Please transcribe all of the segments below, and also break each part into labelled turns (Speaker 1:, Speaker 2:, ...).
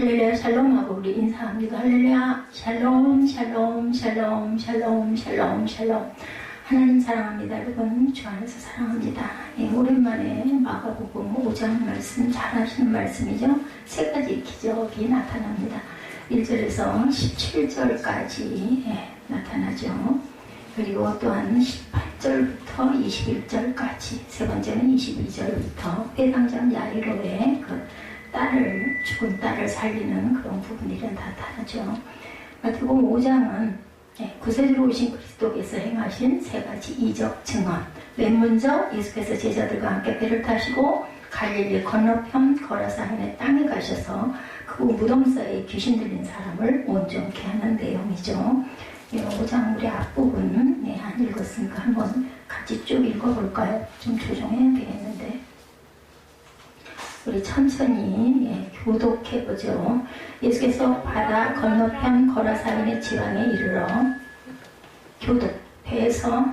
Speaker 1: 할렐루야 샬롬하고 우리 인사합니다. 할렐루야 샬롬 샬롬 샬롬 샬롬 샬롬 샬롬. 하나님 사랑합니다. 여러분 주 안에서 사랑합니다. 예, 오랜만에 마가복음 5장 말씀 잘 하시는 말씀이죠. 세 가지 기적이 나타납니다. 1절에서 17절까지 나타나죠. 그리고 또한 18절부터 21절까지, 세 번째는 22절부터 회당장 야이로의 그 죽은 딸을 살리는 그런 부분들이 나타나죠. 마태복음 5장은 구세주로 오신 그리스도께서 행하신 세 가지 이적 증언. 맨 먼저 예수께서 제자들과 함께 배를 타시고 갈릴리 건너편 거라사인의 땅에 가셔서 그 무덤 사이에 귀신 들린 사람을 온전케 하는 내용이죠. 5장 우리 앞부분 안 읽었으니까 한번 같이 쭉 읽어볼까요? 좀 조정해야 되겠는데 우리 천천히 교독해보죠. 예수께서 바다 건너편 거라사인의 지방에 이르러 교독 배에서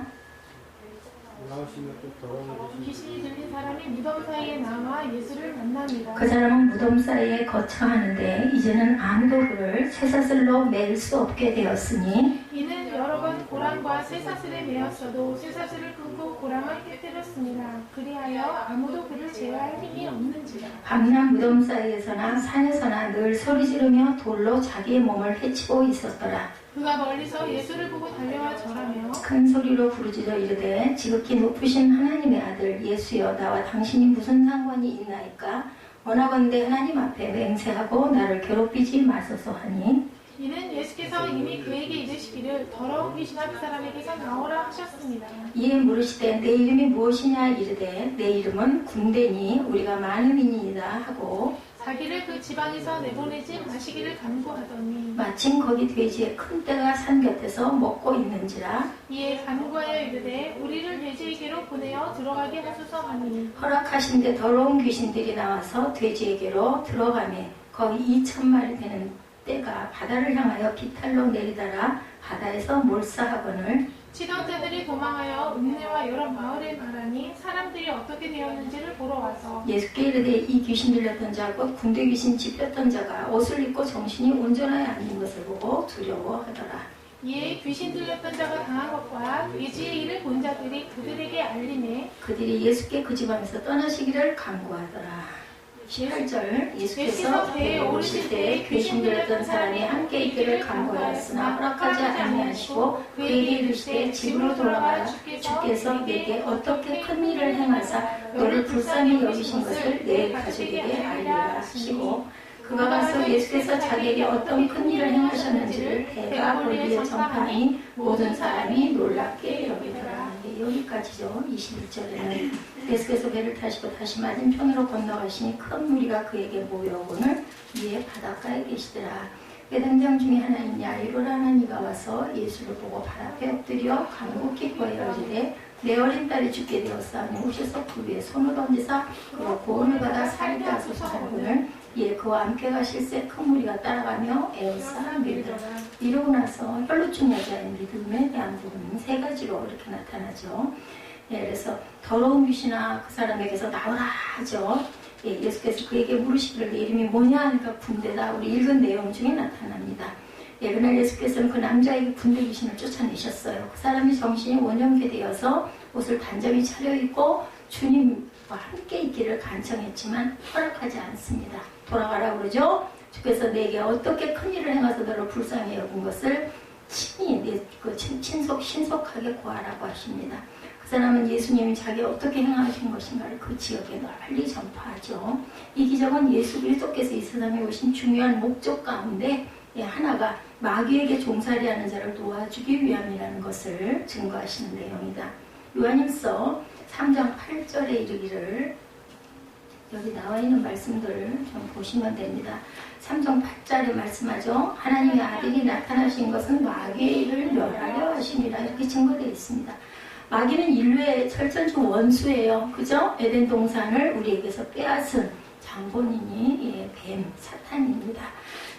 Speaker 2: 귀신이 들린 사람이 무덤 사이에 나와 예수를 만납니다.
Speaker 1: 그 사람은 무덤 사이에 거처하는데 이제는 아무도 그를 쇠사슬로 맬 수 없게 되었으니
Speaker 2: 이는 여러 번 고랑과 쇠사슬에 매었어도 쇠사슬을 끊고 고랑을 깨뜨렸습니다. 그리하여 아무도 그를 제어할 힘이 없는지라.
Speaker 1: 밤낮 무덤 사이에서나 산에서나 늘 소리 지르며 돌로 자기의 몸을 해치고 있었더라.
Speaker 2: 그가 멀리서 예수를 보고 달려와 절하며
Speaker 1: 큰 소리로 부르짖어 이르되 지극히 높으신 하나님의 아들 예수여, 나와 당신이 무슨 상관이 있나이까? 원하건대 하나님 앞에 맹세하고 나를 괴롭히지 마소서 하니,
Speaker 2: 이는 예수께서 이미 그에게 이르시기를 더러운 귀신아 그 사람에게서 나오라 하셨습니다.
Speaker 1: 이에 물으시되 내 이름이 무엇이냐 이르되 내 이름은 군대니 우리가 많은 인이다 하고
Speaker 2: 자기를 그 지방에서 내보내지 마시기를 간구하더니
Speaker 1: 마침 거기 돼지의 큰 떼가 산 곁에서 먹고 있는지라.
Speaker 2: 이에 간구하여 이르되 우리를 돼지에게로 보내어 들어가게 하소서 하니
Speaker 1: 허락하신데 더러운 귀신들이 나와서 돼지에게로 들어가매 거의 2,000마리 되는 떼가 바다를 향하여 비탈로 내리다라 바다에서 몰사하거늘
Speaker 2: 치던 자들이 도망하여 읍내와 여러 마을에 말하니 사람들이 어떻게 되었는지를 보러 와서
Speaker 1: 예수께 이르되 이 귀신 들렸던 자고 군대 귀신 짚혔던 자가 옷을 입고 정신이 온전하여 앉은 것을 보고 두려워하더라.
Speaker 2: 이에 귀신 들렸던 자가 당한 것과 돼지의 일을 본 자들이 그들에게 알림해
Speaker 1: 그들이 예수께 그 지방에서 떠나시기를 간구하더라. 18절 예수께서 배에 오르실 때 귀신 들렸던 사람이 함께 있기를 간구하였으나 허락하지 아니하시고 그에게 이르시되 집으로 돌아가라. 주께서 내게 어떻게 큰 일을 행하사 너를 불쌍히 여기신 것을 내 가족에게 알리라 하시고, 그가 가서 예수께서 자기에게 어떤 큰 일을 행하셨는지를 대가 볼리에 전파하니 모든 사람이 놀랍게 여기더라. 여기까지죠. 21절에는 예수께서 배를 타시고 다시 맞은편으로 건너가시니 큰 무리가 그에게 모여오거늘 위에 바닷가에 계시더라. 회당장 중에 하나인 야이로라는 이가 와서 예수를 보고 발 앞에 엎드려 간곡히 구하여 이르되 내 어린 딸이 죽게 되었사오니 오셔서 그 위에 손을 얹으사 그로 구원을 받아 살게 하소서 하거늘 이에 그와 함께 가실새 큰 무리가 따라가며 에워싸 밀더라. 이러고 나서 혈루증 여자의 믿음에 대한 부분은 세 가지로 이렇게 나타나죠. 그래서 더러운 귀신아 그 사람에게서 나오라 하죠. 예수께서 그에게 물으시기를 내 이름이 뭐냐 하니까 군대다. 우리 읽은 내용 중에 나타납니다. 그날 예수께서는 그 남자에게 군대 귀신을 쫓아내셨어요. 그 사람이 정신이 온전케 되어서 옷을 단정히 차려입고 주님과 함께 있기를 간청했지만 허락하지 않습니다. 돌아가라 그러죠. 주께서 내게 어떻게 큰 일을 행해서 너를 불쌍히 여긴 것을 친히 신속하게 구하라고 하십니다. 그 사람은 예수님이 자기 어떻게 행하신 것인가를 그 지역에 널리 전파하죠. 이 기적은 예수 그리스도께서 이 세상에 오신 중요한 목적 가운데 하나가 마귀에게 종살이하는 자를 도와주기 위함이라는 것을 증거하시는 내용이다. 요한일서 3장 8절에 이르기를, 여기 나와 있는 말씀들을 좀 보시면 됩니다. 3장 8절에 말씀하죠. 하나님의 아들이 나타나신 것은 마귀의 일을 멸하려 하심이라 이렇게 증거되어 있습니다. 마귀는 인류의 철저한 원수예요. 그죠? 에덴 동산을 우리에게서 빼앗은 장본인이 뱀, 사탄입니다.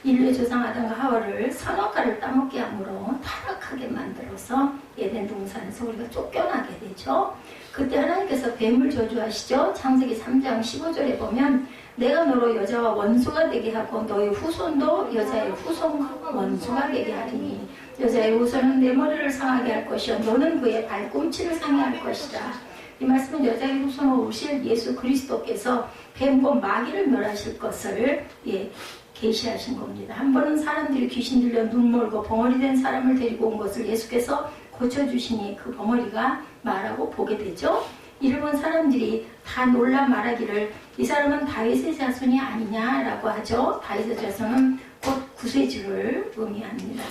Speaker 1: 인류의 조상 아담과 하와를 선악과를 따먹게 함으로 타락하게 만들어서 에덴 동산에서 우리가 쫓겨나게 되죠. 그때 하나님께서 뱀을 저주하시죠. 창세기 3장 15절에 보면 내가 너로 여자와 원수가 되게 하고 너의 후손도 여자의 후손과 원수가 되게 하리니 여자의 후손은 내 머리를 상하게 할 것이요 너는 그의 발꿈치를 상해할 것이다. 이 말씀은 여자의 후손으로 오실 예수 그리스도께서 뱀과 마귀를 멸하실 것을 계시하신 겁니다. 한 번은 사람들이 귀신 들려 눈 멀고 벙어리 된 사람을 데리고 온 것을 예수께서 고쳐주시니 그 벙어리가 말하고 보게 되죠. 이를 본 사람들이 다 놀라 말하기를 이 사람은 다윗의 자손이 아니냐라고 하죠. 다윗의 자손은 곧 구세주를 의미합니다.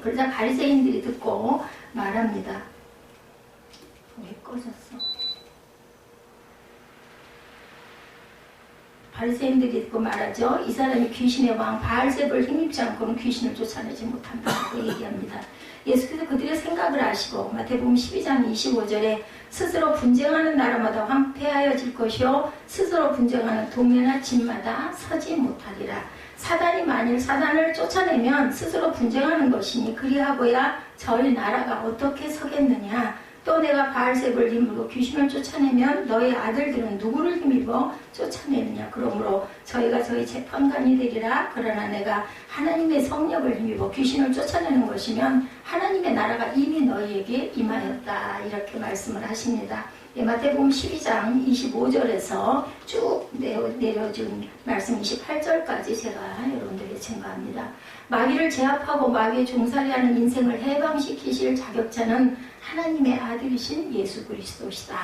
Speaker 1: 그러자 바리새인들이 듣고 말합니다. 왜 꺼졌어? 바리새인들이 듣고 말하죠. 이 사람이 귀신의 왕 바알세불을 힘입지 않고는 귀신을 쫓아내지 못한다고 얘기합니다. 예수께서 그들의 생각을 아시고 마태복음 12장 25절에 스스로 분쟁하는 나라마다 황폐하여질 것이요 스스로 분쟁하는 동네나 집마다 서지 못하리라. 사단이 만일 사단을 쫓아내면 스스로 분쟁하는 것이니 그리하고야 저희 나라가 어떻게 서겠느냐. 또 내가 바알세불을 힘으로 귀신을 쫓아내면 너희 아들들은 누구를 힘입어 쫓아내느냐. 그러므로 저희가 저희 재판관이 되리라. 그러나 내가 하나님의 성령을 힘입어 귀신을 쫓아내는 것이면 하나님의 나라가 이미 너희에게 임하였다. 이렇게 말씀을 하십니다. 마태복음 12장 25절에서 쭉 내려준 말씀 28절까지 제가 여러분들에게 증거합니다. 마귀를 제압하고 마귀의 종살이하는 인생을 해방시키실 자격자는 하나님의 아들이신 예수 그리스도시다.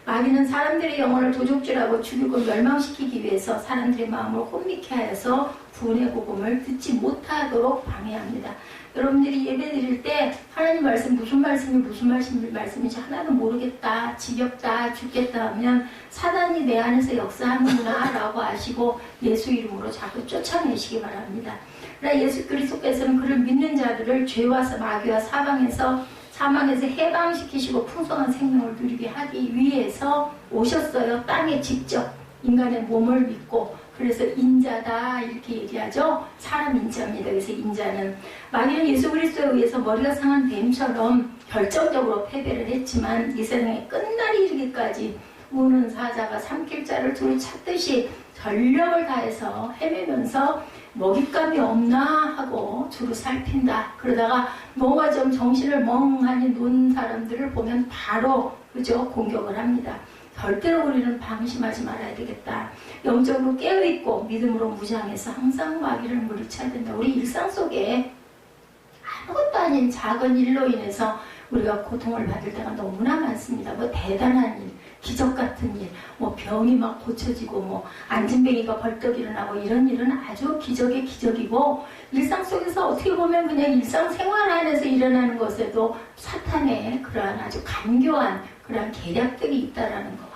Speaker 1: 마귀는 사람들의 영혼을 도적질하고 죽이고 멸망시키기 위해서 사람들의 마음을 혼미케 하여서 구원의 복음을 듣지 못하도록 방해합니다. 여러분들이 예배 드릴 때 하나님 말씀 무슨 말씀인지 하나도 모르겠다, 지겹다, 죽겠다 하면 사단이 내 안에서 역사하는구나 라고 아시고 예수 이름으로 자꾸 쫓아내시기 바랍니다. 그러나 예수 그리스도께서는 그를 믿는 자들을 죄와 마귀와 사망에서 해방시키시고 풍성한 생명을 누리게 하기 위해서 오셨어요. 땅에 직접 인간의 몸을 믿고. 그래서 인자다 이렇게 얘기하죠. 사람 인자입니다. 그래서 인자는 마귀는 예수 그리스도에 의해서 머리가 상한 뱀처럼 결정적으로 패배를 했지만 이 세상에 끝날이 이르기까지 우는 사자가 삼킬 자를 두루 찾듯이 전력을 다해서 헤매면서 먹잇감이 없나 하고 두루 살핀다. 그러다가 뭐가 좀 정신을 멍하니 놓은 사람들을 보면 바로 그죠 공격을 합니다. 절대로 우리는 방심하지 말아야 되겠다. 영적으로 깨어있고 믿음으로 무장해서 항상 마귀를 물리쳐야 된다. 우리 일상 속에 아무것도 아닌 작은 일로 인해서 우리가 고통을 받을 때가 너무나 많습니다. 뭐 대단한 일, 기적 같은 일, 뭐 병이 막 고쳐지고 뭐 안진뱅이가 벌떡 일어나고 이런 일은 아주 기적의 기적이고 일상 속에서 어떻게 보면 그냥 일상생활 안에서 일어나는 것에도 사탄의 그러한 아주 간교한 그러한 계략들이 있다라는 거.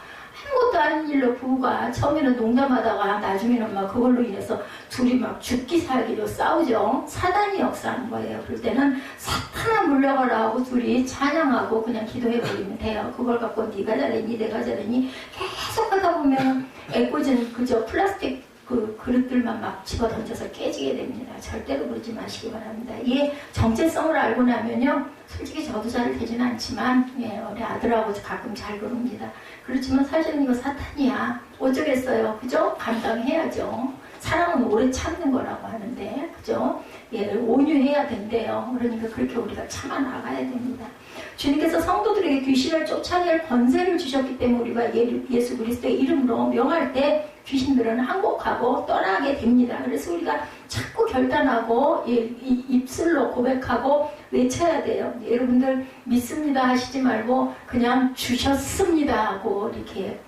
Speaker 1: 아무것도 아닌 일로 부부가 처음에는 농담하다가 나중에는 막 그걸로 인해서 둘이 막 죽기 살기로 싸우죠. 사단이 역사하는 거예요. 그럴 때는 사탄아 물러가라 하고 둘이 찬양하고 그냥 기도해버리면 돼요. 그걸 갖고 네가 잘했니 내가 잘했니 계속 하다 보면 애꿎은 그저 플라스틱 그 그릇들만 막 집어 던져서 깨지게 됩니다. 절대로 그러지 마시기 바랍니다. 이 정체성을 알고 나면요. 솔직히 저도 잘 되지는 않지만 우리 아들하고 가끔 잘 그럽니다. 그렇지만 사실은 이거 사탄이야. 어쩌겠어요. 그죠? 감당해야죠. 사랑은 오래 참는 거라고 하는데 그죠? 온유해야 된대요. 그러니까 그렇게 우리가 참아 나가야 됩니다. 주님께서 성도들에게 귀신을 쫓아낼 권세를 주셨기 때문에 우리가 예수 그리스도의 이름으로 명할 때 귀신들은 항복하고 떠나게 됩니다. 그래서 우리가 자꾸 결단하고 입술로 고백하고 외쳐야 돼요. 여러분들 믿습니다 하시지 말고 그냥 주셨습니다 하고 이렇게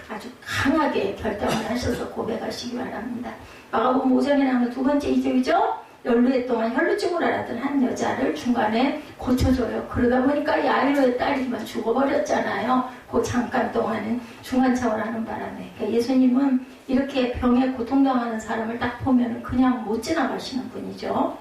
Speaker 1: 아주 강하게 결단을 하셔서 고백하시기 바랍니다. 마가복음 5장에 나오는 두 번째 이적이죠. 연루해 동안 혈루증을 앓았던 한 여자를 중간에 고쳐줘요. 그러다 보니까 야이로의 딸이만 죽어버렸잖아요. 그 잠깐 동안은 중환차원을 하는 바람에. 그러니까 예수님은 이렇게 병에 고통당하는 사람을 딱 보면 그냥 못 지나가시는 분이죠.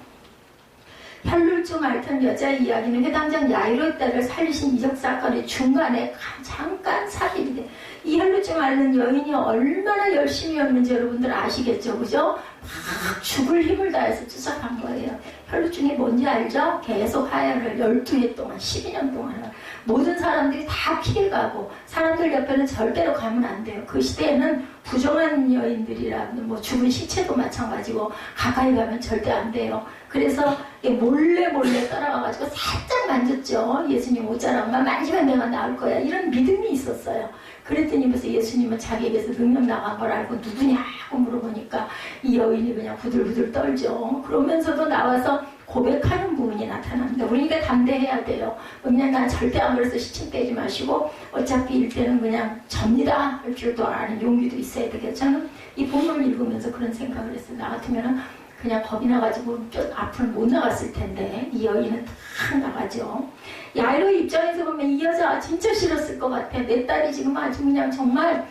Speaker 1: 혈루증 앓던 여자의 이야기는 회당장 야이로의 딸을 살리신 이적 사건의 중간에 잠깐 삽입이 돼. 이 혈루증 앓는 여인이 얼마나 열심히였는지 여러분들 아시겠죠? 그죠? 막 죽을 힘을 다해서 쫓아간 거예요. 혈루증이 뭔지 알죠? 계속 하혈을 12해 동안 12년 동안 모든 사람들이 다 피해가고 사람들 옆에는 절대로 가면 안 돼요. 그 시대에는 부정한 여인들이라 뭐 죽은 시체도 마찬가지고 가까이 가면 절대 안 돼요. 그래서 몰래 따라가가지고 살짝 만졌죠. 예수님 옷자락만 만지면 내가 나을 거야. 이런 믿음이 있었어요. 그랬더니 벌써 예수님은 자기에게서 능력 나간 걸 알고 누구냐고 물어보니까 이 여인이 그냥 부들부들 떨죠. 그러면서도 나와서 고백하는 부분이 나타납니다. 우리가 담대해야 돼요. 그냥 난 절대 안 그래서 시침 빼지 마시고 어차피 일 때는 그냥 접니다 할 줄도 아는 용기도 있어야 되겠죠. 저는 이 본문을 읽으면서 그런 생각을 했어요. 나 같으면 그냥 겁이 나가지고 좀 앞으로 못 나갔을 텐데 이 여인은 다 나가죠. 야이로 입장에서 보면 이 여자가 진짜 싫었을 것 같아. 내 딸이 지금 아주 그냥 정말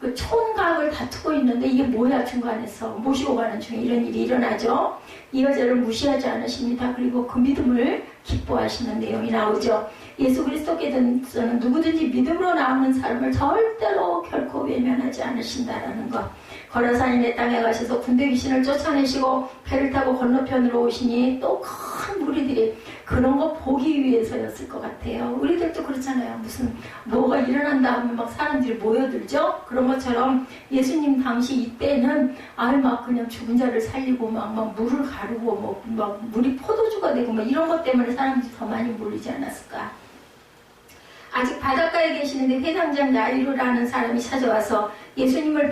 Speaker 1: 그 총각을 다투고 있는데 이게 뭐야 중간에서 모시고 가는 중에 이런 일이 일어나죠. 이 여자를 무시하지 않으십니다. 그리고 그 믿음을 기뻐하시는 내용이 나오죠. 예수 그리스도께서는 누구든지 믿음으로 나오는 사람을 절대로 결코 외면하지 않으신다라는 것. 거라사인의 땅에 가셔서 군대 귀신을 쫓아내시고 배를 타고 건너편으로 오시니 또 큰 무리들이 그런 거 보기 위해서였을 것 같아요. 우리들도 그렇잖아요. 무슨 뭐가 일어난다 하면 막 사람들이 모여들죠. 그런 것처럼 예수님 당시 이때는 아예 막 그냥 죽은 자를 살리고 막 물을 가르고 막 물이 포도주가 되고 막 이런 것 때문에 사람들이 더 많이 몰리지 않았을까. 아직 바닷가에 계시는데 회당장 야이로라는 사람이 찾아와서 예수님을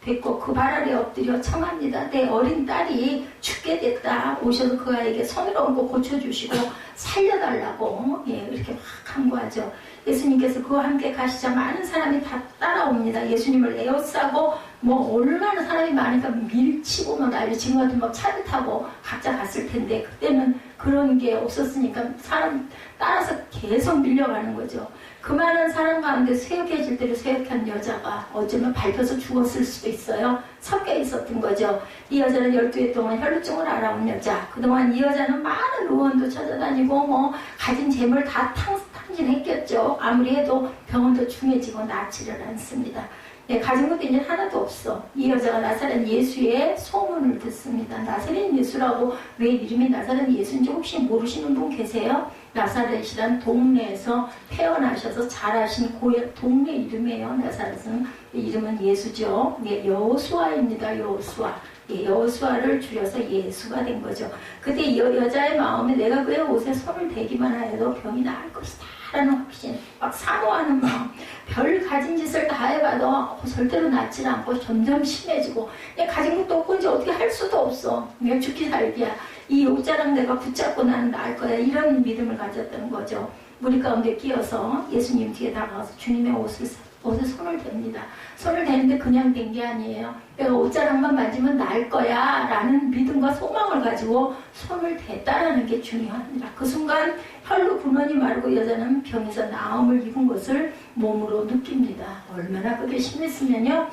Speaker 1: 뵙고 그 발 아래 엎드려 청합니다. 내 어린 딸이 죽게 됐다. 오셔서 그 아이에게 손을 얹고 고쳐주시고 살려달라고 이렇게 막 간구하죠. 예수님께서 그와 함께 가시자 많은 사람이 다 따라옵니다. 예수님을 에워싸고 뭐 얼마나 사람이 많으니까 밀치고 막 난리. 지금 같은 막 차를 타고 각자 갔을 텐데 그때는 그런 게 없었으니까 사람 따라서 계속 밀려가는 거죠. 그 많은 사람 가운데 쇠약해질 대로 쇠약한 여자가 어쩌면 밟혀서 죽었을 수도 있어요. 섞여 있었던 거죠. 이 여자는 12해 동안 혈루증을 알아온 여자. 그동안 이 여자는 많은 의원도 찾아다니고 뭐 가진 재물 다 탕진했겠죠. 아무리 해도 병원도 중해지고 낫지를 않습니다. 가진 것도 이제 하나도 없어. 이 여자가 나사렛 예수의 소문을 듣습니다. 나사렛 예수라고 왜 이름이 나사렛 예수인지 혹시 모르시는 분 계세요? 나사렛이란 동네에서 태어나셔서 자라신 동네 이름이에요. 나사렛은 이름은 예수죠. 여호수아입니다. 여호수아. 여호수아를 줄여서 예수가 된 거죠. 그때 이 여자의 마음에 내가 그의 옷에 손을 대기만 하여도 병이 나을 것이다 라는 확신, 막 사모하는 마음. 별 가진 짓을 다 해봐도 절대로 낫지 않고 점점 심해지고 가진 것도 없고 이제 어떻게 할 수도 없어. 내가 죽기 살기야. 이 옷자랑 내가 붙잡고 나는 나을 거야. 이런 믿음을 가졌다는 거죠. 무리 가운데 끼어서 예수님 뒤에 다가가서 주님의 옷에 손을 댑니다. 손을 대는데 그냥 댄 게 아니에요. 내가 옷자락만 만지면 나을 거야 라는 믿음과 소망을 가지고 손을 댔다라는 게 중요합니다. 그 순간 혈루 근원이 마르고 여자는 병에서 나음을 입은 것을 몸으로 느낍니다. 얼마나 그게 심했으면요.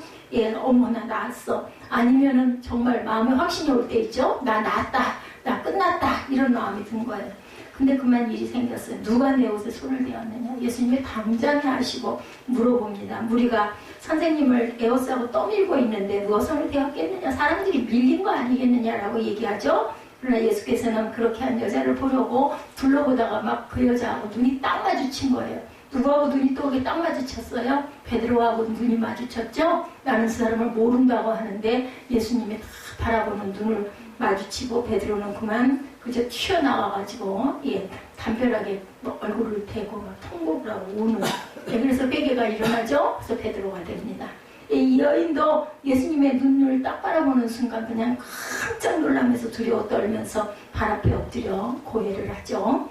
Speaker 1: 어머나 나았어. 아니면은 정말 마음에 확신이 올 때 있죠. 나 나았다. 나 끝났다. 이런 마음이 든 거예요. 근데 그만 일이 생겼어요. 누가 내 옷에 손을 대었느냐. 예수님이 당장에 하시고 물어봅니다. 무리가 선생님을 에워싸고 떠밀고 있는데 누가 손을 대었겠느냐. 사람들이 밀린 거 아니겠느냐라고 얘기하죠. 그러나 예수께서는 그렇게 한 여자를 보려고 둘러보다가 막 그 여자하고 눈이 딱 마주친 거예요. 누구하고 눈이 또 딱 마주쳤어요? 베드로하고 눈이 마주쳤죠? 나는 그 사람을 모른다고 하는데 예수님이 다 바라보는 눈을 마주치고 베드로는 그만 그저 튀어나와가지고 담벼락에 얼굴을 대고 막 통곡을 하고 우는. 그래서 회개가 일어나죠. 그래서 베드로가 됩니다. 이 여인도 예수님의 눈을 딱 바라보는 순간 그냥 깜짝 놀라면서 두려워 떨면서 발 앞에 엎드려 고해를 하죠.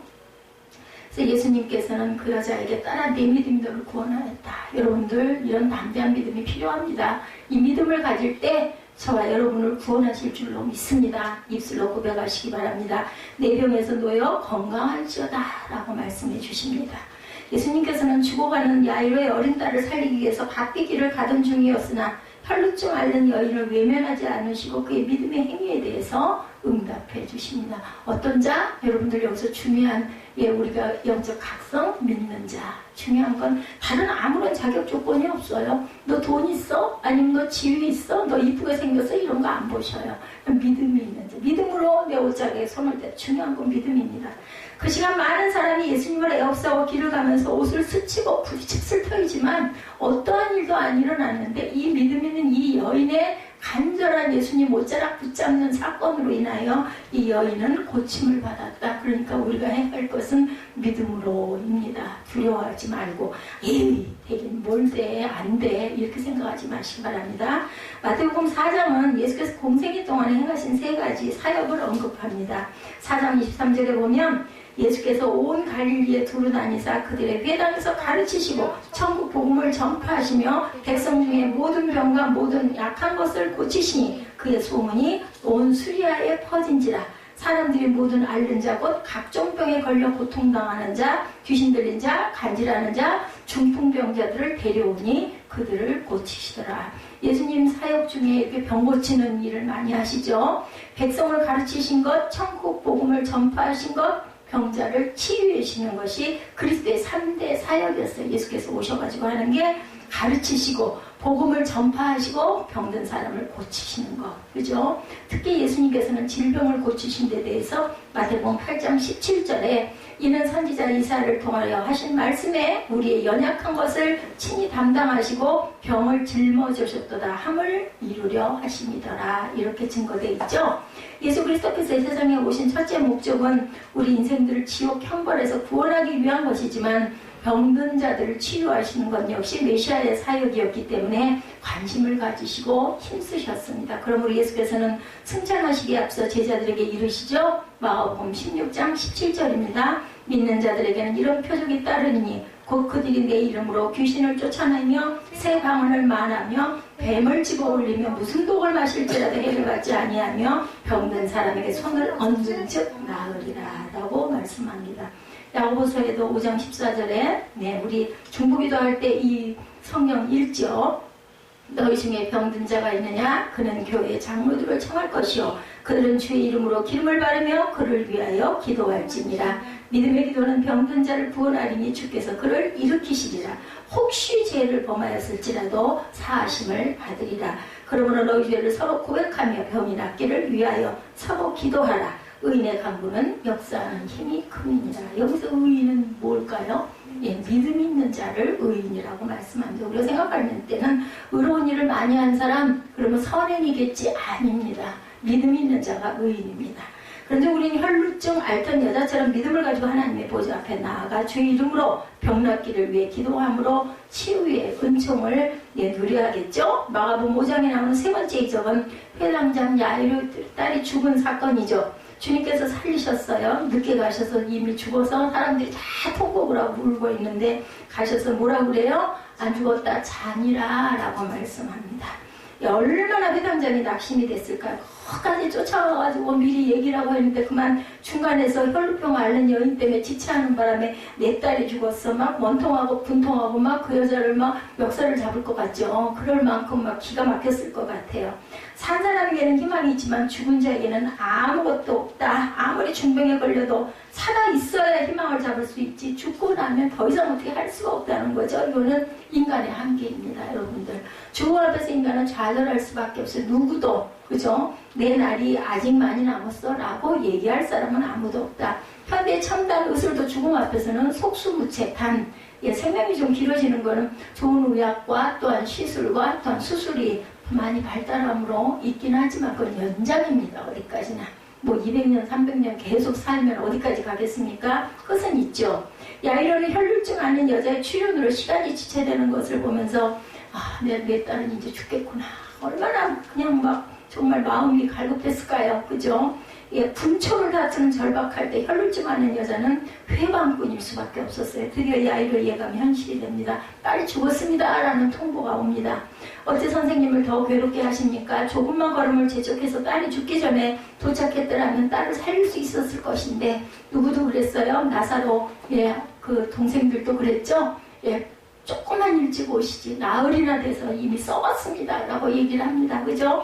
Speaker 1: 그래서 예수님께서는 그 여자에게 따라 내 믿음이 너를 구원하였다. 여러분들 이런 담대한 믿음이 필요합니다. 이 믿음을 가질 때 저와 여러분을 구원하실 줄로 믿습니다. 입술로 고백하시기 바랍니다. 내 병에서 놓여 건강할지어다 라고 말씀해 주십니다. 예수님께서는 죽어가는 야이로의 어린 딸을 살리기 위해서 바삐기를 가던 중이었으나 혈루증 앓는 여인을 외면하지 않으시고 그의 믿음의 행위에 대해서 응답해 주십니다. 어떤 자? 여러분들 여기서 중요한 우리가 영적 각성 믿는 자. 중요한 건 다른 아무런 자격 조건이 없어요. 너 돈 있어? 아니면 너 지위 있어? 너 이쁘게 생겼어? 이런 거 안 보셔요. 믿음이 있는지. 믿음으로 내 옷자락에 손을 대. 중요한 건 믿음입니다. 그 시간 많은 사람이 예수님을 애업사고 길을 가면서 옷을 스치고 부딪히 슬퍼이지만 어떠한 일도 안 일어났는데 이 믿음 있는 이 여인의 간절한 예수님 옷자락 붙잡는 사건으로 인하여 이 여인은 고침을 받았다. 그러니까 우리가 해야 할 것은 믿음으로입니다. 두려워하지 말고 에이 되긴 뭘 돼, 안 돼 이렇게 생각하지 마시기 바랍니다. 마태복음 4장은 예수께서 공생애 동안에 행하신 3가지 사역을 언급합니다. 4장 23절에 보면 예수께서 온 갈릴리에 두루 다니사 그들의 회당에서 가르치시고 천국 복음을 전파하시며 백성 중에 모든 병과 모든 약한 것을 고치시니 그의 소문이 온 수리아에 퍼진지라. 사람들이 모든 앓는 자 곧 각종 병에 걸려 고통당하는 자, 귀신 들린 자, 간질하는 자, 중풍병자들을 데려오니 그들을 고치시더라. 예수님 사역 중에 이렇게 병 고치는 일을 많이 하시죠. 백성을 가르치신 것, 천국 복음을 전파하신 것, 병자를 치유하시는 것이 그리스도의 3대 사역이었어요. 예수께서 오셔가지고 하는 게 가르치시고 복음을 전파하시고 병든 사람을 고치시는 것. 그죠? 특히 예수님께서는 질병을 고치신 데 대해서 마태복음 8장 17절에 이는 선지자 이사야를 통하여 하신 말씀에 우리의 연약한 것을 친히 담당하시고 병을 짊어지셨도다 함을 이루려 하심이더라. 이렇게 증거되어 있죠. 예수 그리스도께서 세상에 오신 첫째 목적은 우리 인생들을 지옥 형벌에서 구원하기 위한 것이지만 병든 자들을 치유하시는 것 역시 메시아의 사역이었기 때문에 관심을 가지시고 힘쓰셨습니다. 그러므로 예수께서는 승천하시기에 앞서 제자들에게 이르시죠. 마가복음 16장 17절입니다. 믿는 자들에게는 이런 표적이 따르니 곧 그들이 내 이름으로 귀신을 쫓아내며 새 방언을 말하며 뱀을 집어올리며 무슨 독을 마실지라도 해를 받지 아니하며 병든 사람에게 손을 얹은 즉 나으리라 라고 말씀합니다. 야고보서에도 5장 14절에 우리 중보기도 할 때 이 성경 읽죠. 너희 중에 병든 자가 있느냐? 그는 교회의 장로들을 청할 것이요 그들은 주의 이름으로 기름을 바르며 그를 위하여 기도할지니라. 믿음의 기도는 병든 자를 구원하리니 주께서 그를 일으키시리라. 혹시 죄를 범하였을지라도 사하심을 받으리라. 그러므로 너희 죄를 서로 고백하며 병이 낫기를 위하여 서로 기도하라. 의인의 강구는 역사하는 힘이 큼이니라. 여기서 의인은 뭘까요? 믿음 있는 자를 의인이라고 말씀합니다. 우리가 생각할 때는 의로운 일을 많이 한 사람 그러면 선행이겠지? 아닙니다. 믿음 있는 자가 의인입니다. 그런데 우리는 혈루증 앓던 여자처럼 믿음을 가지고 하나님의 보좌 앞에 나아가 주의 이름으로 병 낫기를 위해 기도함으로 치유의 은총을 누려야겠죠. 마가복음 5장에 나오는 3번째 이적은 회당장 야이로 딸이 죽은 사건이죠. 주님께서 살리셨어요. 늦게 가셔서 이미 죽어서 사람들이 다 통곡을 하고 울고 있는데 가셔서 뭐라고 그래요? 안 죽었다 자니라 라고 말씀합니다. 얼마나 회당장이 낙심이 됐을까요? 거기까지 쫓아가가지고 미리 얘기를 하고 했는데 그만 중간에서 혈루병 앓는 여인 때문에 지체하는 바람에 내 딸이 죽었어. 막 원통하고 분통하고 막 그 여자를 막 멱살을 잡을 것 같죠. 그럴 만큼 막 기가 막혔을 것 같아요. 산 사람에게는 희망이 있지만 죽은 자에게는 아무것도 없다. 아무리 중병에 걸려도 살아있어야 희망을 잡을 수 있지 죽고 나면 더 이상 어떻게 할 수가 없다는 거죠. 이거는 인간의 한계입니다. 여러분들. 죽음 앞에서 인간은 좌절할 수밖에 없어요. 누구도. 그죠? 내 날이 아직 많이 남았어 라고 얘기할 사람은 아무도 없다. 현대 첨단 의술도 죽음 앞에서는 속수무책. 생명이 좀 길어지는 거는 좋은 의학과 또한 시술과 또한 수술이 많이 발달함으로 있긴 하지만 그건 연장입니다. 어디까지나. 뭐 200년, 300년 계속 살면 어디까지 가겠습니까? 그것은 있죠. 야이로는 혈루증 앓는 여자의 출연으로 시간이 지체되는 것을 보면서 내 딸은 이제 죽겠구나. 얼마나 그냥 막 정말 마음이 갈급했을까요? 그죠? 분초를 다투는 절박할 때 혈루증 앓는 여자는 회방꾼일 수밖에 없었어요. 드디어 야이로 예감이 현실이 됩니다. 딸이 죽었습니다 라는 통보가 옵니다. 어째 선생님을 더 괴롭게 하십니까? 조금만 걸음을 재촉해서 딸이 죽기 전에 도착했더라면 딸을 살릴 수 있었을 것인데 누구도 그랬어요? 나사로 그 동생들도 그랬죠? 조금만 일찍 오시지 나흘이나 돼서 이미 썩었습니다 라고 얘기를 합니다. 그죠?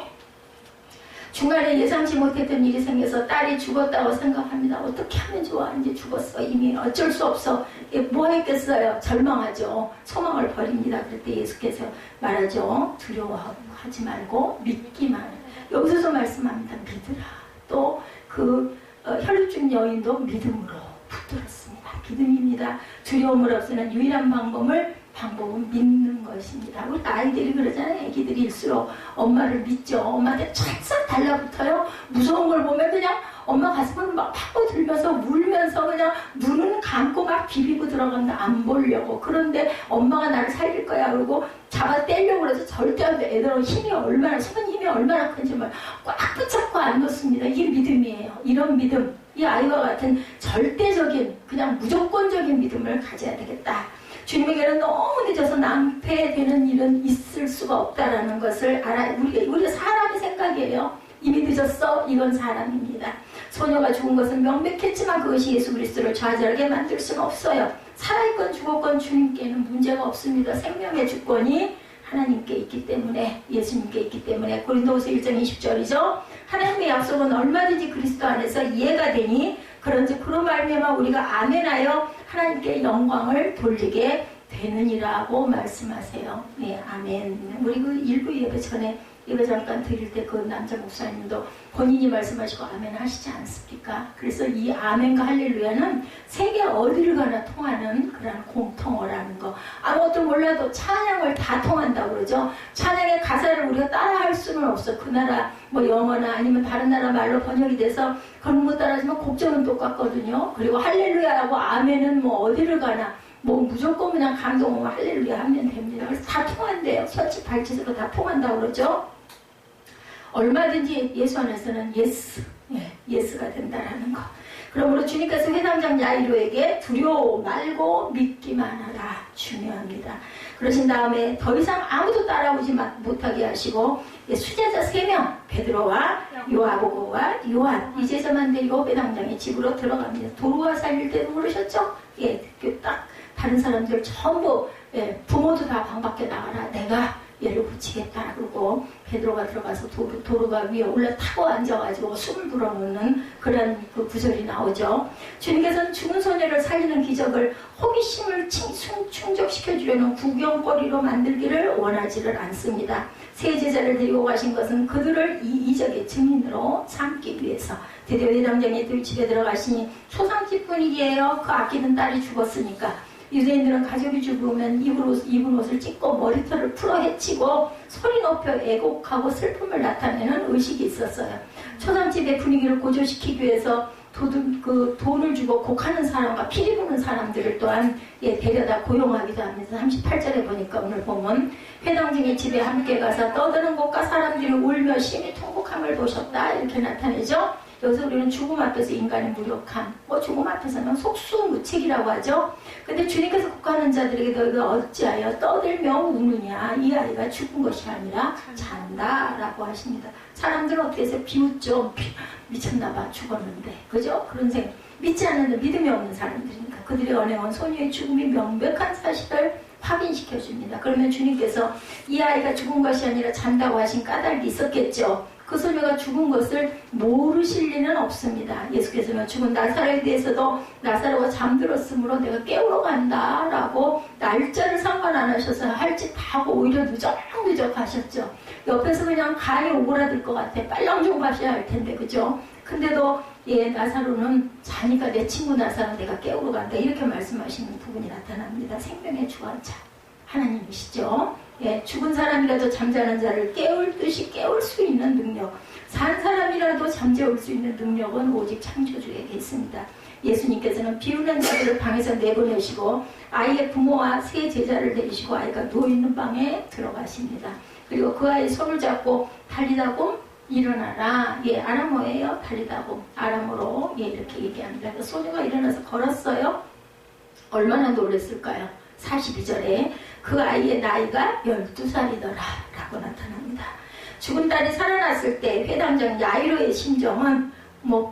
Speaker 1: 중간에 예상치 못했던 일이 생겨서 딸이 죽었다고 생각합니다. 어떻게 하면 좋아? 이제 죽었어. 이미 어쩔 수 없어. 뭐 했겠어요? 절망하죠. 소망을 버립니다. 그럴 때 예수께서 말하죠. 두려워하지 말고 믿기만. 여기서도 말씀합니다. 믿으라. 또 그 혈루증 여인도 믿음으로 붙들었습니다. 믿음입니다. 두려움을 없애는 유일한 방법은 믿는 것입니다. 우리 아이들이 그러잖아요. 애기들일수록 엄마를 믿죠. 엄마한테 찰싹 달라붙어요. 무서운 걸 보면 그냥 엄마 가슴을 막 파고들면서 울면서 그냥 눈은 감고 막 비비고 들어간다. 안 보려고. 그런데 엄마가 나를 살릴 거야. 그러고 잡아 떼려고 그래서 절대 안 돼. 애들은 손 힘이 얼마나 큰지 꽉 붙잡고 안 놓습니다. 이게 믿음이에요. 이런 믿음. 이 아이와 같은 절대적인 그냥 무조건적인 믿음을 가져야 되겠다. 주님에게는 너무 늦어서 낭패되는 일은 있을 수가 없다라는 것을 알아. 우리가 사람의 생각이에요. 이미 늦었어. 이건 사람입니다. 소녀가 죽은 것은 명백했지만 그것이 예수 그리스도를 좌절하게 만들 수는 없어요. 살아있건 죽었건 주님께는 문제가 없습니다. 생명의 주권이 하나님께 있기 때문에, 예수님께 있기 때문에. 고린도후서 1장 20절이죠. 하나님의 약속은 얼마든지 그리스도 안에서 이해가 되니 그런즉 그로 말미암아 우리가 아멘하여 하나님께 영광을 돌리게 되느니라고 말씀하세요. 네, 아멘. 우리 그 일부 예배 전에 예배 잠깐 드릴 때 그 남자 목사님도 본인이 말씀하시고 아멘 하시지 않습니까? 그래서 이 아멘과 할렐루야는 세계 어디를 가나 통하는 그런 공통어라는 거. 아무것도 몰라도 찬양을 다 통한다고 그러죠. 찬양의 가사를 우리가 따라할 수는 없어. 그 나라 뭐 영어나 아니면 다른 나라 말로 번역이 돼서 그런 거 따라하지만 곡조는 똑같거든요. 그리고 할렐루야하고 아멘은 뭐 어디를 가나 뭐 무조건 그냥 감동하면 할렐루야 하면 됩니다. 그래서 다 통한대요. 서치 발치스로 다 통한다고 그러죠. 얼마든지 예수 안에서는 예스가 된다라는 거. 그러므로 주님께서 회당장 야이로에게 두려워 말고 믿기만 하라. 중요합니다. 그러신 다음에 더 이상 아무도 따라오지 못하게 하시고 수제자 3명 베드로와 요하고와 요한 이 제자만 데리고 회당장의 집으로 들어갑니다. 도로와 살릴 때도 모르셨죠? 딱 다른 사람들 전부 부모도 다 방 밖에 나가라. 내가 얘를 고치겠다. 그러고 베드로가 들어가서 도로가 위에 올라타고 앉아가지고 숨을 불어넣는 그런 그 구절이 나오죠. 주님께서는 죽은 소녀를 살리는 기적을 호기심을 충족시켜주려는 구경거리로 만들기를 원하지를 않습니다. 세 제자를 데리고 가신 것은 그들을 이 이적의 증인으로 삼기 위해서. 드디어 회당장이 집에 들어가시니 초상집 분위기예요. 그 아끼는 딸이 죽었으니까. 유대인들은 가족이 죽으면 입은 옷을 찢고 머리털을 풀어 헤치고 소리 높여 애곡하고 슬픔을 나타내는 의식이 있었어요. 초상집의 분위기를 고조시키기 위해서 돈을 주고 곡하는 사람과 피리 부는 사람들을 또한 데려다 고용하기도 합니다. 38절에 보니까 오늘 보면 회당장의 집에 함께 가서 떠드는 곳과 사람들이 울며 심히 통곡함을 보셨다 이렇게 나타내죠. 여기서 우리는 죽음 앞에서 인간의 무력함, 죽음 앞에서는 속수무책이라고 하죠. 근데 주님께서 곡하는 자들에게 너희가 어찌하여 떠들며 우느냐. 이 아이가 죽은 것이 아니라 잔다라고 하십니다. 사람들은 어떻게 해서 비웃죠. 미쳤나봐. 죽었는데. 그죠? 그런 생각. 믿지 않는 믿음이 없는 사람들이니까. 그들의 언행은 소녀의 죽음이 명백한 사실을 확인시켜줍니다. 그러면 주님께서 이 아이가 죽은 것이 아니라 잔다고 하신 까닭이 있었겠죠. 그 소녀가 죽은 것을 모르실 리는 없습니다. 예수께서는 죽은 나사로에 대해서도 나사로가 잠들었으므로 내가 깨우러 간다라고 날짜를 상관 안 하셔서 할 짓 다 하고 오히려 누적누적 하셨죠. 옆에서 그냥 간이 오그라들 것 같아. 빨랑 좀 가셔야 할 텐데 그죠? 근데도 나사로는 자니까 내 친구 나사로 내가 깨우러 간다 이렇게 말씀하시는 부분이 나타납니다. 생명의 주관자 하나님이시죠. 죽은 사람이라도 잠자는 자를 깨울 듯이 깨울 수 있는 능력, 산 사람이라도 잠재울 수 있는 능력은 오직 창조주에게 있습니다. 예수님께서는 비우는 자들을 방에서 내보내시고 아이의 부모와 세 제자를 데리시고 아이가 누워있는 방에 들어가십니다. 그리고 그 아이의 손을 잡고 달리다곰 일어나라. 아람어예요. 달리다곰 아람어로 이렇게 얘기합니다. 그 소녀가 일어나서 걸었어요. 얼마나 놀랐을까요? 42절에 그 아이의 나이가 12살이더라 라고 나타납니다. 죽은 딸이 살아났을 때 회당장 야이로의 심정은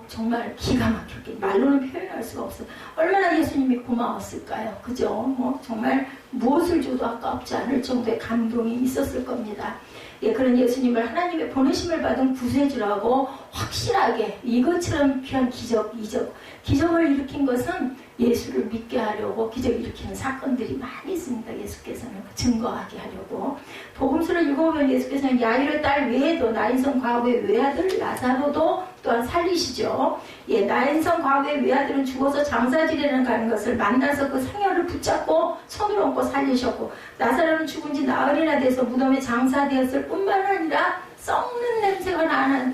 Speaker 1: 정말 기가 막히게 말로는 표현할 수가 없어요. 얼마나 예수님이 고마웠을까요? 그죠? 정말 무엇을 줘도 아깝지 않을 정도의 감동이 있었을 겁니다. 예, 그런 예수님을 하나님의 보내심을 받은 구세주라고 확실하게 이것처럼 귀한 기적을 일으킨 것은 예수를 믿게 하려고 기적 일으키는 사건들이 많이 있습니다. 예수께서는 증거하게 하려고. 복음서를 읽어보면 예수께서는 야이르 딸 외에도 나인성 과부의 외아들 나사로도 또한 살리시죠. 예, 나인성 과부의 외아들은 죽어서 장사지례를 가는 것을 만나서 그 상여를 붙잡고 손으로 얹고 살리셨고, 나사로는 죽은 지 나흘이나 돼서 무덤에 장사되었을 뿐만 아니라 썩는 냄새가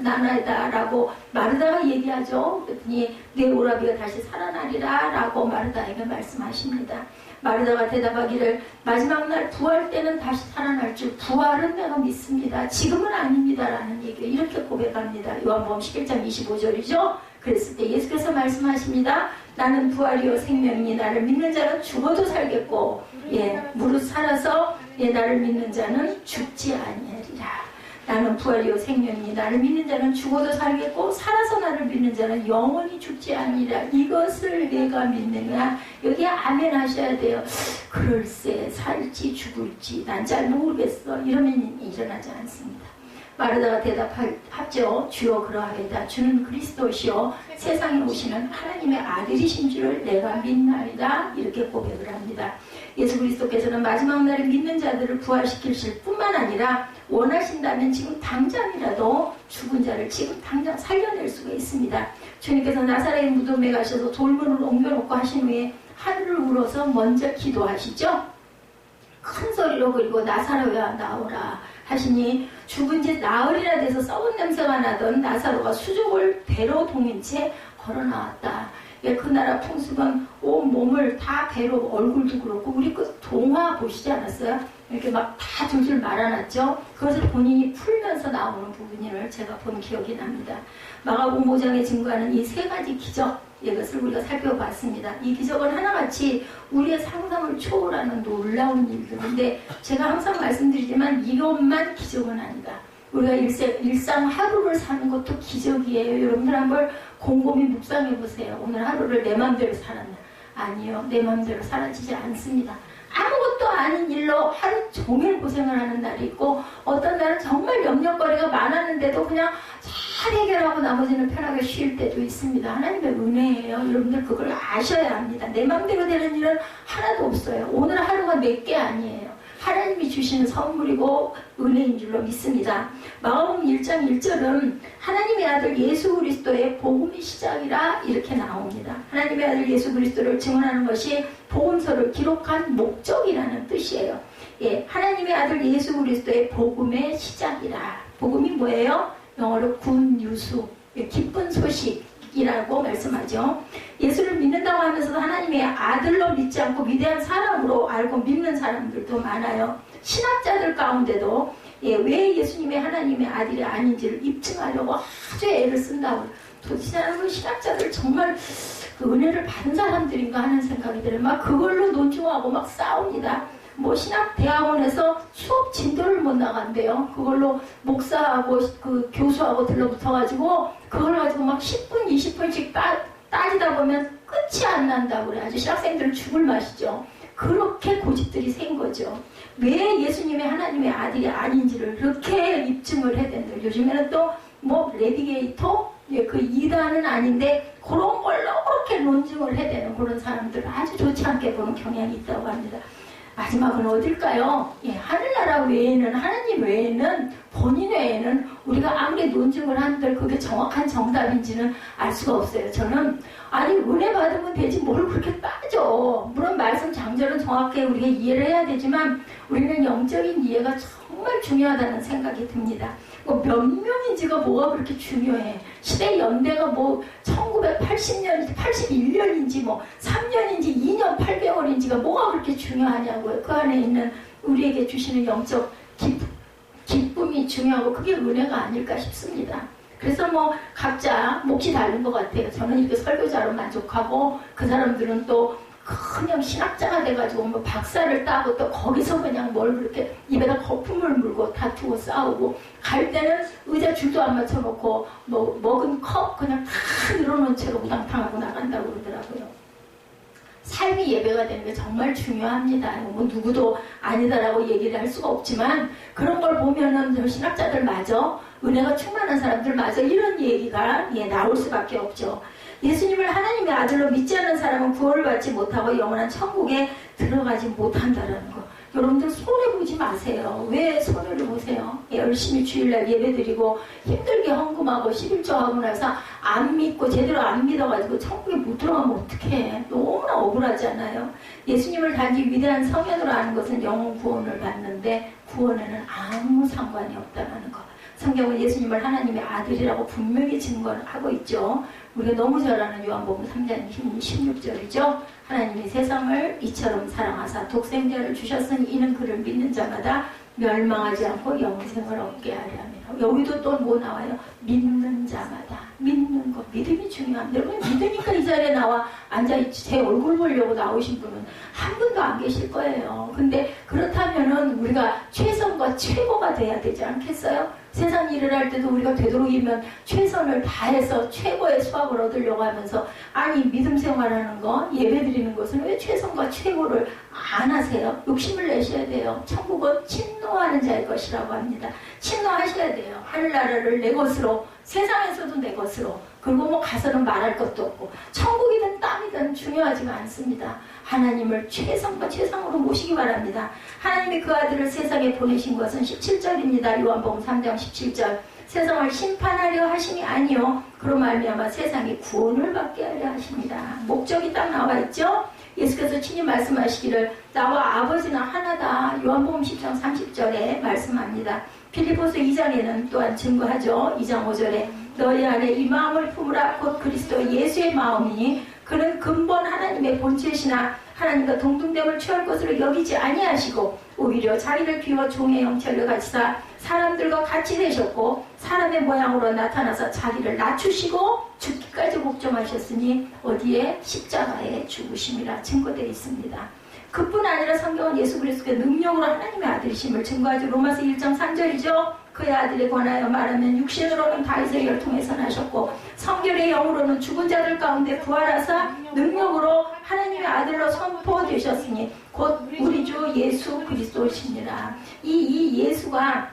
Speaker 1: 나나이다라고 마르다가 얘기하죠. 그랬더니 내 오라비가 다시 살아나리라 라고 마르다에게 말씀하십니다. 마르다가 대답하기를 마지막 날 부활 때는 다시 살아날 줄, 부활은 내가 믿습니다. 지금은 아닙니다 라는 얘기를 이렇게 고백합니다. 요한복음 11장 25절이죠. 그랬을 때 예수께서 말씀하십니다. 나는 부활이요 생명이니 나를 믿는 자는 죽어도 살겠고, 예, 무릇 살아서 나를 믿는 자는 죽지 아니하리라. 나는 부활이요 생명이니 나를 믿는 자는 죽어도 살겠고 살아서 나를 믿는 자는 영원히 죽지 아니라. 이것을 내가 믿느냐. 여기에 아멘 하셔야 돼요. 글쎄 살지 죽을지 난 잘 모르겠어. 이러면 일어나지 않습니다. 마르다가 대답하죠. 주여 그러하이다. 주는 그리스도시요 세상에 오시는 하나님의 아들이신 줄을 내가 믿나이다. 이렇게 고백을 합니다. 예수 그리스도께서는 마지막 날에 믿는 자들을 부활시키실 뿐만 아니라 원하신다면 지금 당장이라도 죽은 자를 지금 당장 살려낼 수가 있습니다. 주님께서 나사렛 무덤에 가셔서 돌문을 옮겨놓고 하신 후에 하늘을 울어서 먼저 기도하시죠. 큰 소리로 그리고 나사로야 나오라 하시니 죽은 지 나흘이나 돼서 썩은 냄새가 나던 나사로가 수족을 배로 동인 채 걸어 나왔다. 예, 그 나라 풍습은 온 몸을 다 배로, 얼굴도 그렇고, 우리 그 동화 보시지 않았어요? 이렇게 막 다 줄줄 말아놨죠? 그것을 본인이 풀면서 나오는 부분을 제가 본 기억이 납니다. 마가복음 5장에 증거하는 이 세 가지 기적, 이것을 우리가 살펴봤습니다. 이 기적은 하나같이 우리의 상상을 초월하는 놀라운 일들인데, 제가 항상 말씀드리지만 이것만 기적은 아니다. 우리가 일상 하루를 사는 것도 기적이에요. 여러분들 한번 곰곰이 묵상해 보세요. 오늘 하루를 내 마음대로 살았나? 아니요. 내 마음대로 사라지지 않습니다. 아무것도 아닌 일로 하루 종일 고생을 하는 날이 있고, 어떤 날은 정말 염려거리가 많았는데도 그냥 잘 해결하고 나머지는 편하게 쉴 때도 있습니다. 하나님의 은혜예요. 여러분들 그걸 아셔야 합니다. 내 마음대로 되는 일은 하나도 없어요. 오늘 하루가 몇 개 아니에요. 하나님이 주시는 선물이고 은혜인 줄로 믿습니다. 마가복음 1장 1절은 하나님의 아들 예수 그리스도의 복음의 시작이라 이렇게 나옵니다. 하나님의 아들 예수 그리스도를 증언하는 것이 복음서를 기록한 목적이라는 뜻이에요. 예, 하나님의 아들 예수 그리스도의 복음의 시작이라. 복음이 뭐예요? 영어로 굿뉴스, 기쁜 소식이라고 말씀하죠. 예수를 믿는다고 하면서도 하나님의 아들로 믿지 않고 위대한 사람으로 알고 믿는 사람들도 많아요. 신학자들 가운데도 왜 예수님의 하나님의 아들이 아닌지를 입증하려고 아주 애를 쓴다고. 도대체 나는 신학자들 정말 그 은혜를 받은 사람들인가 하는 생각이 들어요. 막 그걸로 논중하고 막 싸웁니다. 뭐 신학대학원에서 수업 진도를 못 나간대요. 그걸로 목사하고 그 교수하고 들러붙어가지고 그걸 가지고 막 10분, 20분씩 따지다 보면 끝이 안 난다고 그래. 아주 신학생들은 죽을 맛이죠. 그렇게 고집들이 생 거죠. 왜 예수님의 하나님의 아들이 아닌지를 그렇게 입증을 해야 된다. 요즘에는 또 뭐 레비게이터? 그 이단은 아닌데 그런 걸로 그렇게 논증을 해야 되는 그런 사람들 아주 좋지 않게 보는 경향이 있다고 합니다. 마지막은 어딜까요? 하늘나라 외에는, 하나님 외에는, 본인 외에는 우리가 아무리 논증을 한들 그게 정확한 정답인지는 알 수가 없어요. 저는 아니 은혜 받으면 되지 뭘 그렇게 따져. 물론 말씀 장절은 정확하게 우리가 이해를 해야 되지만 우리는 영적인 이해가 정말 중요하다는 생각이 듭니다. 뭐 몇 명인지가 뭐가 그렇게 중요해. 시대 연대가 뭐 1980년인지 81년인지 뭐 3년인지 2년 8개월인지가 뭐가 그렇게 중요하냐고요. 그 안에 있는 우리에게 주시는 영적 기쁨이 중요하고 그게 은혜가 아닐까 싶습니다. 그래서 뭐 각자 몫이 다른 것 같아요. 저는 이렇게 설교자로 만족하고 그 사람들은 또 그냥 신학자가 돼가지고 뭐 박사를 따고 또 거기서 그냥 뭘 그렇게 입에다 거품을 물고 다투고 싸우고 갈 때는 의자 줄도 안 맞춰놓고 뭐 먹은 컵 그냥 다 늘어놓은 채로 우당탕하고 나간다고 그러더라고요. 삶이 예배가 되는 게 정말 중요합니다. 뭐 누구도 아니다라고 얘기를 할 수가 없지만 그런 걸 보면은 저 신학자들마저 은혜가 충만한 사람들마저 이런 얘기가 나올 수밖에 없죠. 예수님을 하나님의 아들로 믿지 않는 사람은 구원을 받지 못하고 영원한 천국에 들어가지 못한다는 거. 여러분들 손해보지 마세요. 왜 손해를 보세요? 열심히 주일날 예배드리고 힘들게 헌금하고 11조하고 나서 안 믿고 제대로 안 믿어가지고 천국에 못 들어가면 어떡해. 너무나 억울하잖아요. 예수님을 단지 위대한 성현으로 아는 것은 영혼 구원을 받는데 구원에는 아무 상관이 없다는 거. 성경은 예수님을 하나님의 아들이라고 분명히 증거하고 있죠. 우리가 너무 잘 아는 요한복음 3장 16절이죠. 하나님이 세상을 이처럼 사랑하사 독생자를 주셨으니 이는 그를 믿는 자마다 멸망하지 않고 영생을 얻게 하려 합니다. 여기도 또 뭐 나와요? 믿는 자마다. 믿는 것. 믿음이 중요합니다. 여러분 믿으니까 이 자리에 나와 앉아있지. 제 얼굴 보려고 나오신 분은 한 분도 안 계실 거예요. 근데 그렇다면은 우리가 최선과 최고가 돼야 되지 않겠어요? 세상 일을 할 때도 우리가 되도록이면 최선을 다해서 최고의 수확을 얻으려고 하면서 아니 믿음 생활하는 거 예배드리는 것은 왜 최선과 최고를 안 하세요? 욕심을 내셔야 돼요. 천국은 친노하는 자의 것이라고 합니다. 친노하셔야 돼요. 하늘나라를 내 것으로 세상에서도 내 것으로 그리고 뭐 가서는 말할 것도 없고 천국이든 땅이든 중요하지가 않습니다. 하나님을 최선과 최상으로 모시기 바랍니다. 하나님이 그 아들을 세상에 보내신 것은 17절입니다. 요한복음 3장 17절 세상을 심판하려 하심이 아니요 그로 말미암아 세상이 구원을 받게 하려 하십니다. 목적이 딱 나와 있죠. 예수께서 친히 말씀하시기를 나와 아버지는 하나다. 요한복음 10장 30절에 말씀합니다. 빌립보서 2장에는 또한 증거하죠. 2장 5절에 너희 안에 이 마음을 품으라 곧 그리스도 예수의 마음이니 그는 근본 하나님의 본체시나 하나님과 동등됨을 취할 것으로 여기지 아니하시고 오히려 자기를 비워 종의 형체를 가지사 사람들과 같이 되셨고 사람의 모양으로 나타나서 자기를 낮추시고 죽기까지 복종하셨으니 어디에 십자가에 죽으심이라 증거되어 있습니다. 그뿐 아니라 성경은 예수 그리스도의 능력으로 하나님의 아들이심을 증거하죠. 로마서 1장 3절이죠. 그의 아들에 관하여 말하면 육신으로는 다윗의 혈통에서 나셨고 성결의 영으로는 죽은 자들 가운데 부활하사 능력으로 하나님의 아들로 선포되셨으니 곧 우리 주 예수 그리스도시니라. 이 예수가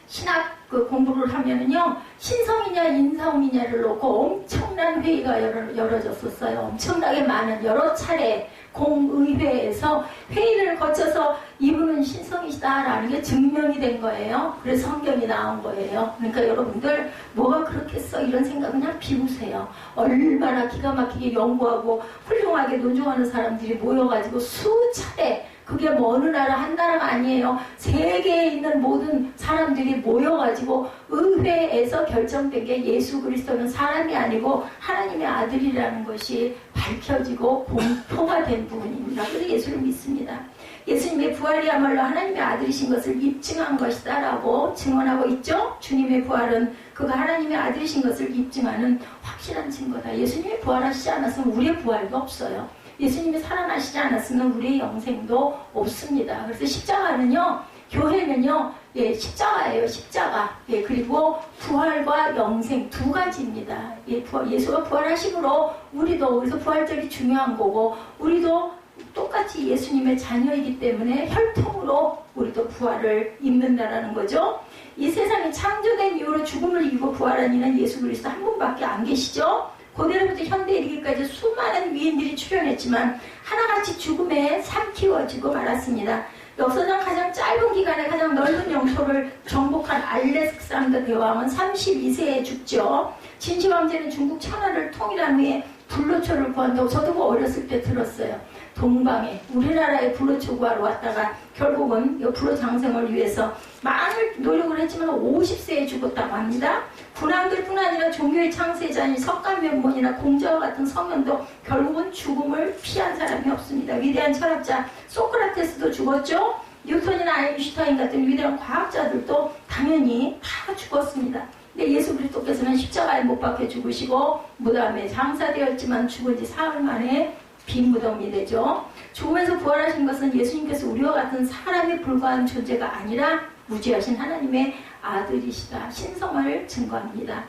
Speaker 1: 신학 공부를 하면은요 신성이냐 인성이냐를 놓고 엄청난 회의가 열어졌었어요. 엄청나게 많은 여러 차례 공의회에서 회의를 거쳐서 이분은 신성이시다라는 게 증명이 된 거예요. 그래서 성경이 나온 거예요. 그러니까 여러분들 뭐가 그렇겠어 이런 생각 그냥 비우세요. 얼마나 기가 막히게 연구하고 훌륭하게 논증하는 사람들이 모여가지고 수차례 그게 뭐 어느 나라 한 나라가 아니에요. 세계에 있는 모든 사람들이 모여가지고 의회에서 결정된 게 예수 그리스도는 사람이 아니고 하나님의 아들이라는 것이 밝혀지고 공포가 된 부분입니다. 그래서 예수를 믿습니다. 예수님의 부활이야말로 하나님의 아들이신 것을 입증한 것이다 라고 증언하고 있죠. 주님의 부활은 그가 하나님의 아들이신 것을 입증하는 확실한 증거다. 예수님이 부활하시지 않았으면 우리의 부활도 없어요. 예수님이 살아나시지 않았으면 우리의 영생도 없습니다. 그래서 십자가는요, 교회는요, 십자가예요, 십자가. 그리고 부활과 영생 두 가지입니다. 예수가 부활하심으로 우리도, 그래서 부활절이 중요한 거고, 우리도 똑같이 예수님의 자녀이기 때문에 혈통으로 우리도 부활을 입는다라는 거죠. 이 세상이 창조된 이후로 죽음을 이기고 부활한 이는 예수 그리스도 한 분밖에 안 계시죠. 고대로부터 현대에 이르기까지 수많은 위인들이 출현했지만 하나같이 죽음에 삼키워지고 말았습니다. 역사상 가장 짧은 기간에 가장 넓은 영토를 정복한 알렉산더 대왕은 32세에 죽죠. 진시황제는 중국 천하를 통일한 후에 불로초를 구한다고 저도 뭐 어렸을 때 들었어요. 동방에 우리나라에 불로초 구하러 왔다가 결국은 이 불로 장생을 위해서 많은 노력을 했지만 50세에 죽었다고 합니다. 군왕들뿐 아니라 종교의 창세자인 석가면본이나 공자와 같은 성현도 결국은 죽음을 피한 사람이 없습니다. 위대한 철학자 소크라테스도 죽었죠. 뉴턴이나 아인슈타인 같은 위대한 과학자들도 당연히 다 죽었습니다. 근데 예수 그리스도께서는 십자가에 못 박혀 죽으시고 무덤에 장사되었지만 죽은 지 사흘 만에 빈 무덤이 되죠. 죽음에서 부활하신 것은 예수님께서 우리와 같은 사람에 불과한 존재가 아니라 무지하신 하나님의 아들이시다. 신성을 증거합니다.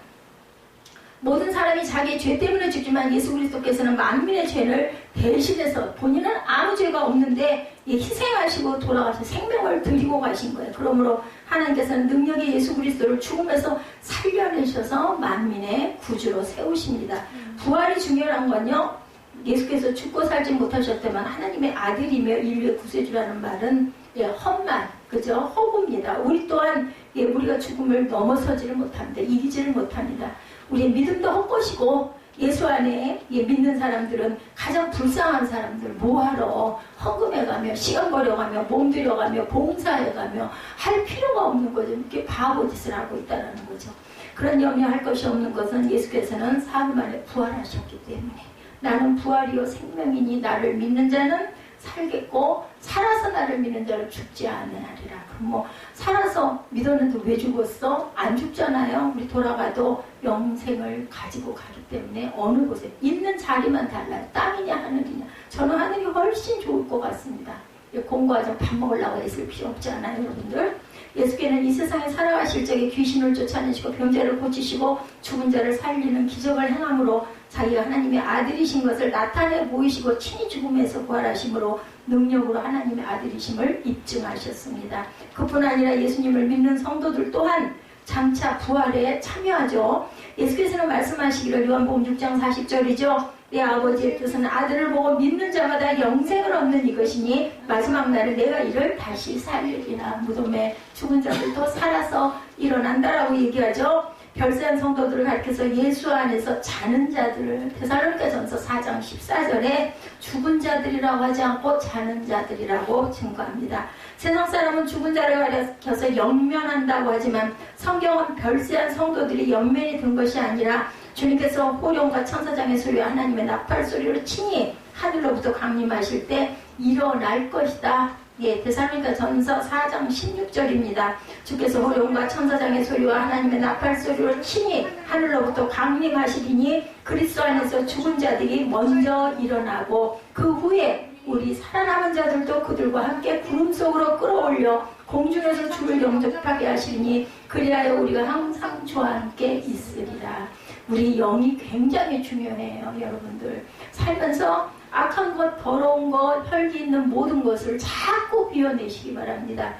Speaker 1: 모든 사람이 자기의 죄 때문에 죽지만 예수 그리스도께서는 만민의 죄를 대신해서 본인은 아무 죄가 없는데 희생하시고 돌아가서 생명을 드리고 가신 거예요. 그러므로 하나님께서는 능력의 예수 그리스도를 죽음에서 살려내셔서 만민의 구주로 세우십니다. 부활이 중요한 건요. 예수께서 죽고 살지 못하셨다면 하나님의 아들이며 인류의 구세주라는 말은 헛말, 그죠? 허구입니다. 우리 또한 우리가 죽음을 넘어서지를 못합니다. 이기지를 못합니다. 우리의 믿음도 헛것이고 예수 안에 믿는 사람들은 가장 불쌍한 사람들 뭐하러 헌금해가며 시간 버려가며 몸 들여가며 봉사해가며 할 필요가 없는 거죠. 이렇게 바보짓을 하고 있다는 거죠. 그런 염려할 것이 없는 것은 예수께서는 사흘 만에 부활하셨기 때문에 나는 부활이요 생명이니 나를 믿는 자는 살겠고 살아서 나를 믿는 자는 죽지 않으리라. 그럼 뭐 살아서 믿었는데 왜 죽었어? 안 죽잖아요. 우리 돌아가도 영생을 가지고 가기 때문에 어느 곳에 있는 자리만 달라요. 땅이냐 하늘이냐. 저는 하늘이 훨씬 좋을 것 같습니다. 공부하자 밥 먹으려고 했을 필요 없지 않아요, 여러분들? 예수께는 이 세상에 살아가실 적에 귀신을 쫓아내시고 병자를 고치시고 죽은 자를 살리는 기적을 행함으로 자기가 하나님의 아들이신 것을 나타내 보이시고 친히 죽음에서 부활하심으로 능력으로 하나님의 아들이심을 입증하셨습니다. 그뿐 아니라 예수님을 믿는 성도들 또한 장차 부활에 참여하죠. 예수께서는 말씀하시기를 요한복음 6장 40절이죠. 내 아버지의 뜻은 아들을 보고 믿는 자마다 영생을 얻는 이것이니 마지막 날에 내가 이를 다시 살리리라. 무덤에 죽은 자들도 살아서 일어난다라고 얘기하죠. 별세한 성도들을 가르쳐서 예수 안에서 자는 자들을 데살로니가전서 4장 14절에 죽은 자들이라고 하지 않고 자는 자들이라고 증거합니다. 세상 사람은 죽은 자를 가리켜서 연면한다고 하지만 성경은 별세한 성도들이 연면이 된 것이 아니라 주님께서 호령과 천사장의 소리와 하나님의 나팔 소리로 친히 하늘로부터 강림하실 때 일어날 것이다. 데살로니가전서 4장 16절입니다. 주께서 호령과 천사장의 소리와 하나님의 나팔 소리로 친히 하늘로부터 강림하시리니 그리스도 안에서 죽은 자들이 먼저 일어나고 그 후에 우리 살아남은 자들도 그들과 함께 구름 속으로 끌어올려 공중에서 주를 영접하게 하시리니 그리하여 우리가 항상 주와 함께 있으리라. 우리 영이 굉장히 중요해요, 여러분들. 살면서 악한 것, 더러운 것, 혈기 있는 모든 것을 자꾸 비워내시기 바랍니다.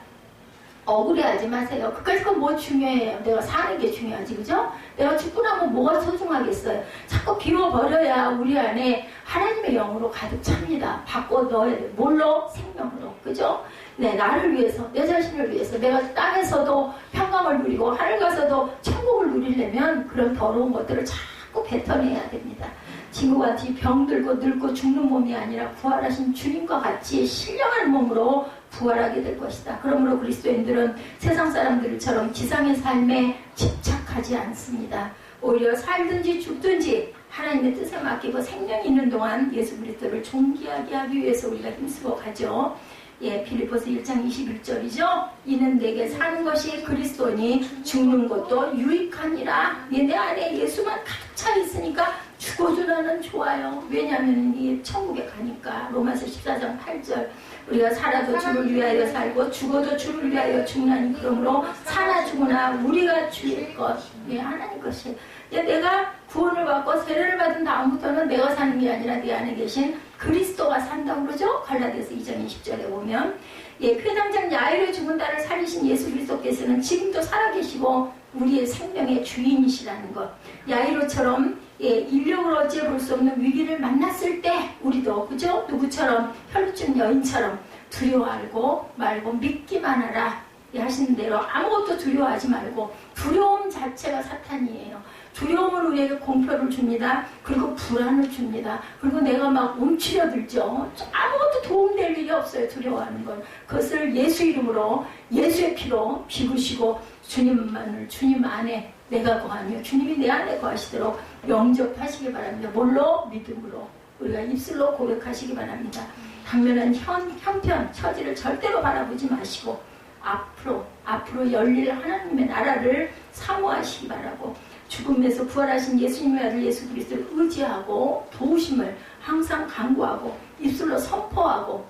Speaker 1: 억울해하지 마세요. 그까짓 건 뭐 중요해요? 내가 사는 게 중요하지, 그죠? 내가 죽고 나면 뭐가 소중하겠어요? 자꾸 비워버려야 우리 안에 하나님의 영으로 가득 찹니다. 바꿔 넣어야 돼요. 뭘로? 생명으로, 그죠? 네, 나를 위해서, 내 자신을 위해서, 내가 땅에서도 평강을 누리고 하늘 가서도 천국을 누리려면 그런 더러운 것들을 자꾸 뱉어내야 됩니다. 친구같이 병들고 늙고 죽는 몸이 아니라 부활하신 주님과 같이 신령한 몸으로 부활하게 될 것이다. 그러므로 그리스도인들은 세상 사람들처럼 지상의 삶에 집착하지 않습니다. 오히려 살든지 죽든지 하나님의 뜻에 맡기고 생명이 있는 동안 예수 그리스도를 존귀하게 하기 위해서 우리가 힘쓰고 가죠. 빌립보서 1장 21절이죠. 이는 내게 사는 것이 그리스도니 죽는 것도 유익하니라. 내 안에 예수만 가득 차 있으니까 죽어도 나는 좋아요. 왜냐하면 이 천국에 가니까. 로마서 14장 8절 우리가 살아도 주를 위하여 살고 죽어도 주를 위하여 죽나니 그러므로 사나 죽으나 우리가 주일 것. 하나님 것이. 내가 구원을 받고 세례를 받은 다음부터는 내가 사는 게 아니라 내 안에 계신 그리스도가 산다고 그러죠? 갈라디아서 2장 20절에 보면 회당장 야이로 죽은 자를 살리신 예수 그리스도께서는 지금도 살아계시고 우리의 생명의 주인이시라는 것. 야이로처럼 인력으로 어찌해 볼 수 없는 위기를 만났을 때 우리도 그죠? 누구처럼 혈루증 여인처럼 두려워하고 말고 믿기만 하라 하시는 대로 아무것도 두려워하지 말고 두려움 자체가 사탄이에요. 두려움은 우리에게 공포를 줍니다. 그리고 불안을 줍니다. 그리고 내가 막 움츠려들죠. 아무것도 도움될 일이 없어요. 두려워하는 건. 그것을 예수 이름으로 예수의 피로 비우시고 주님만을 주님 안에 내가 거하며 주님이 내 안에 거하시도록 영접하시기 바랍니다. 뭘로? 믿음으로. 우리가 입술로 고백하시기 바랍니다. 당면한 형편, 처지를 절대로 바라보지 마시고 앞으로 열릴 하나님의 나라를 사모하시기 바라고 죽음에서 부활하신 예수님의 아들 예수 그리스도를 의지하고 도우심을 항상 간구하고 입술로 선포하고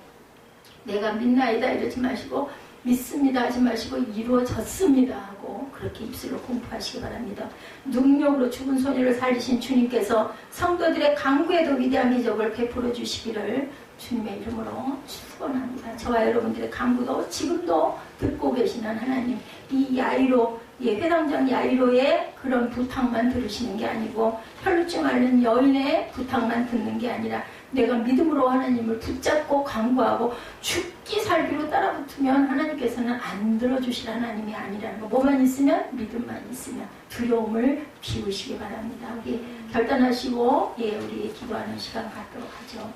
Speaker 1: 내가 믿나이다 이러지 마시고 믿습니다 하지 마시고 이루어졌습니다 하고 그렇게 입술로 공포하시기 바랍니다. 능력으로 죽은 소녀를 살리신 주님께서 성도들의 간구에도 위대한 기적을 베풀어 주시기를 주님의 이름으로 축원합니다. 저와 여러분들의 간구도 지금도 듣고 계시는 하나님, 이 야이로, 회당장 야이로의 그런 부탁만 들으시는 게 아니고 혈루증 앓는 여인의 부탁만 듣는 게 아니라 내가 믿음으로 하나님을 붙잡고 간구하고 죽기 살기로 따라붙으면 하나님께서는 안 들어주실 하나님이 아니라는 거. 뭐만 있으면? 믿음만 있으면 두려움을 비우시기 바랍니다. 우리 결단하시고 우리 기도하는 시간 갖도록 하죠.